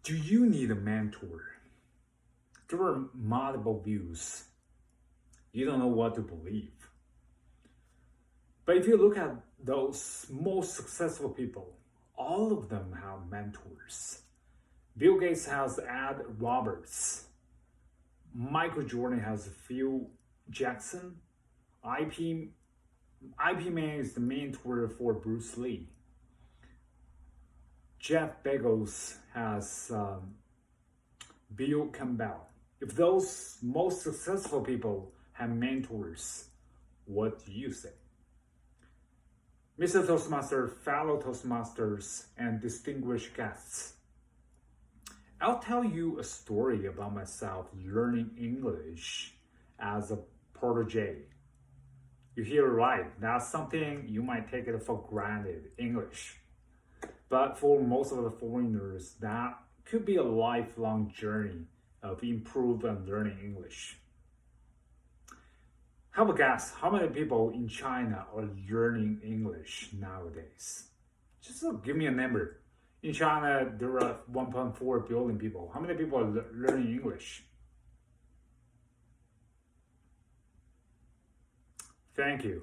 Do you need a mentor? There are multiple views. You don't know what to believe. But if you look at those most successful people, all of them have mentors. Bill Gates has Ed Roberts. Michael Jordan has Phil Jackson. IP Man is the mentor for Bruce Lee. Jeff Bezos has Bill Campbell. If those most successful people have mentors, what do you say? Mr. Toastmaster, fellow Toastmasters, and distinguished guests, I'll tell you a story about myself learning English as a protege. You hear it right. That's something you might take it for granted, English. But for most of the foreigners, that could be a lifelong journey of improving and learning English. Have a guess, how many people in China are learning English nowadays? Just give me a number. In China, there are 1.4 billion people. How many people are learning English? Thank you.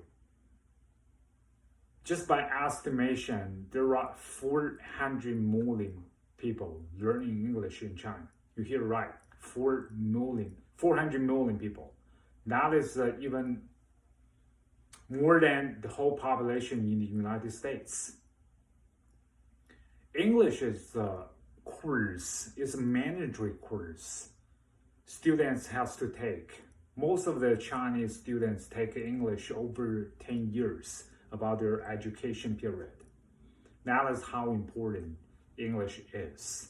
Just by estimation, there are 400 million people learning English in China. You hear right, 400 million people. That is even more than the whole population in the United States. English is a course, it's a mandatory course students have to take. Most of the Chinese students take English over 10 years about their education period. That is how important English is.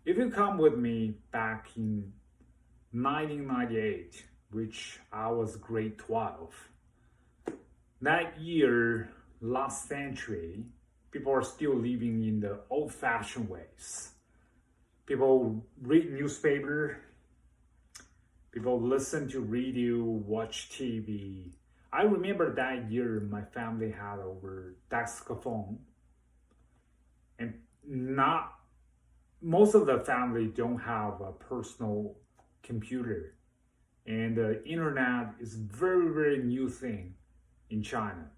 If you come with me back in 1998, which I was grade 12, that year, last century, people are still living in the old-fashioned ways. People read newspaper, people listen to radio, watch TV. I remember that year my family had our desk phone, and not most of the family don't have a personal computer, and the internet is very new thing in China.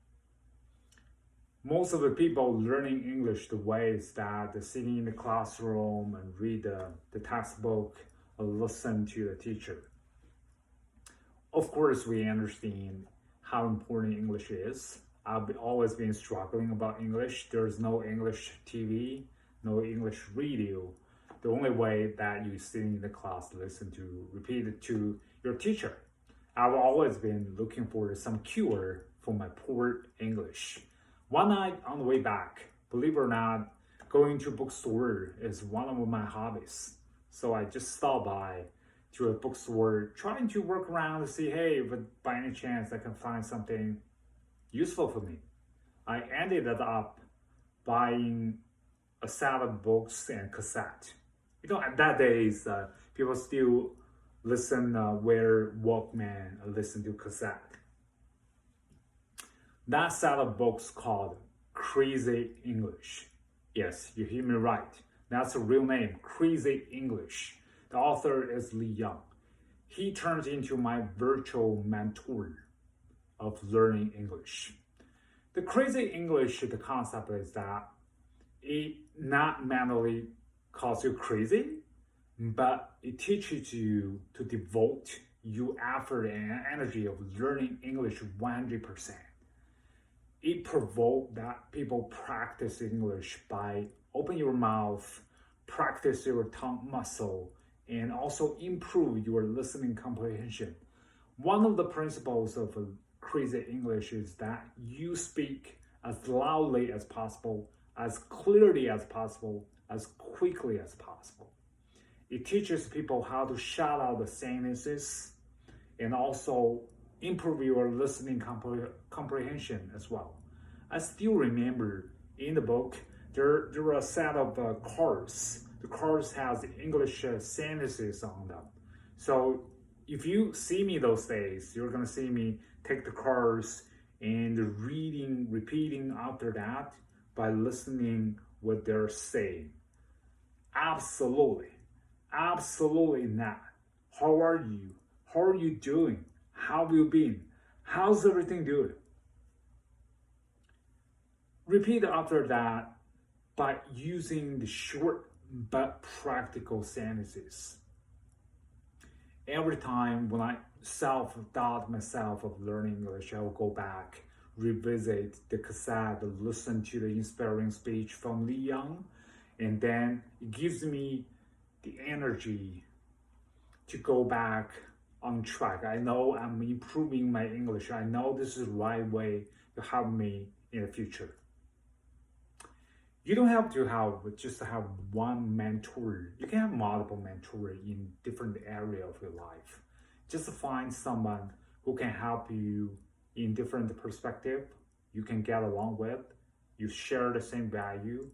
Most of the people learning English the way is that they're sitting in the classroom and read the textbook or listen to the teacher. Of course, we understand how important English is. I've always been struggling about English. There's no English TV, no English radio. The only way that you sit in the class, listen to, repeat it to your teacher. I've always been looking for some cure for my poor English. One night on the way back, believe it or not, going to a bookstore is one of my hobbies. So I just stopped by to a bookstore trying to work around to see, hey, if by any chance I can find something useful for me. I ended up buying a set of books and cassette. You know, at that days, people still wear Walkman and listen to cassette. That set of books called Crazy English. Yes, you hear me right. That's a real name, Crazy English. The author is Li Yang. He turns into my virtual mentor of learning English. The Crazy English, the concept is that it not mentally calls you crazy, but it teaches you to devote your effort and energy of learning English 100%. It provokes that people practice English by open your mouth, practice your tongue muscle, and also improve your listening comprehension. One of the principles of Crazy English is that you speak as loudly as possible, as clearly as possible, as quickly as possible. It teaches people how to shout out the sentences and also improve your listening comprehension as well. I still remember in the book, there are a set of cards. The cards has English sentences on them. So if you see me those days, you're gonna see me take the cards and repeating after that by listening what they're saying. Absolutely. Absolutely not. How are you? How are you doing? How have you been? How's everything doing? Repeat after that by using the short but practical sentences. Every time when I self-doubt myself of learning English, I will go back, revisit the cassette, listen to the inspiring speech from Li Yang, and then it gives me the energy to go back on track. I know I'm improving my English. I know this is the right way to help me in the future. You don't have to have one mentor. You can have multiple mentors in different area of your life. Just find someone who can help you in different perspective. You can get along with. You share the same value.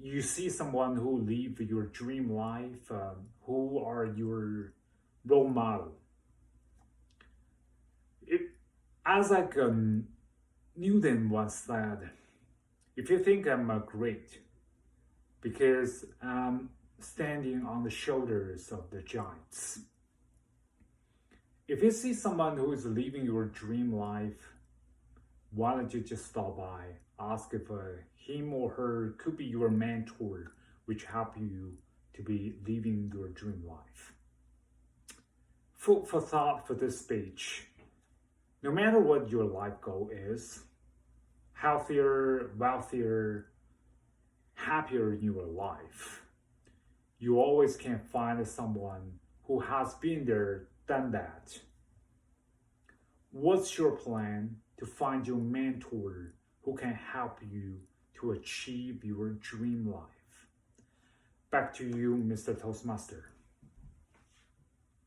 You see someone who live your dream life. Who are your role model? It, as like Newton once said, if you think I'm great because I'm standing on the shoulders of the giants, if you see someone who is living your dream life, why don't you just stop by, ask if him or her could be your mentor, which help you to be living your dream life. Food for thought for this speech. No matter what your life goal is, healthier, wealthier, happier in your life, you always can find someone who has been there, done that. What's your plan to find your mentor who can help you to achieve your dream life? Back to you, Mr. Toastmaster.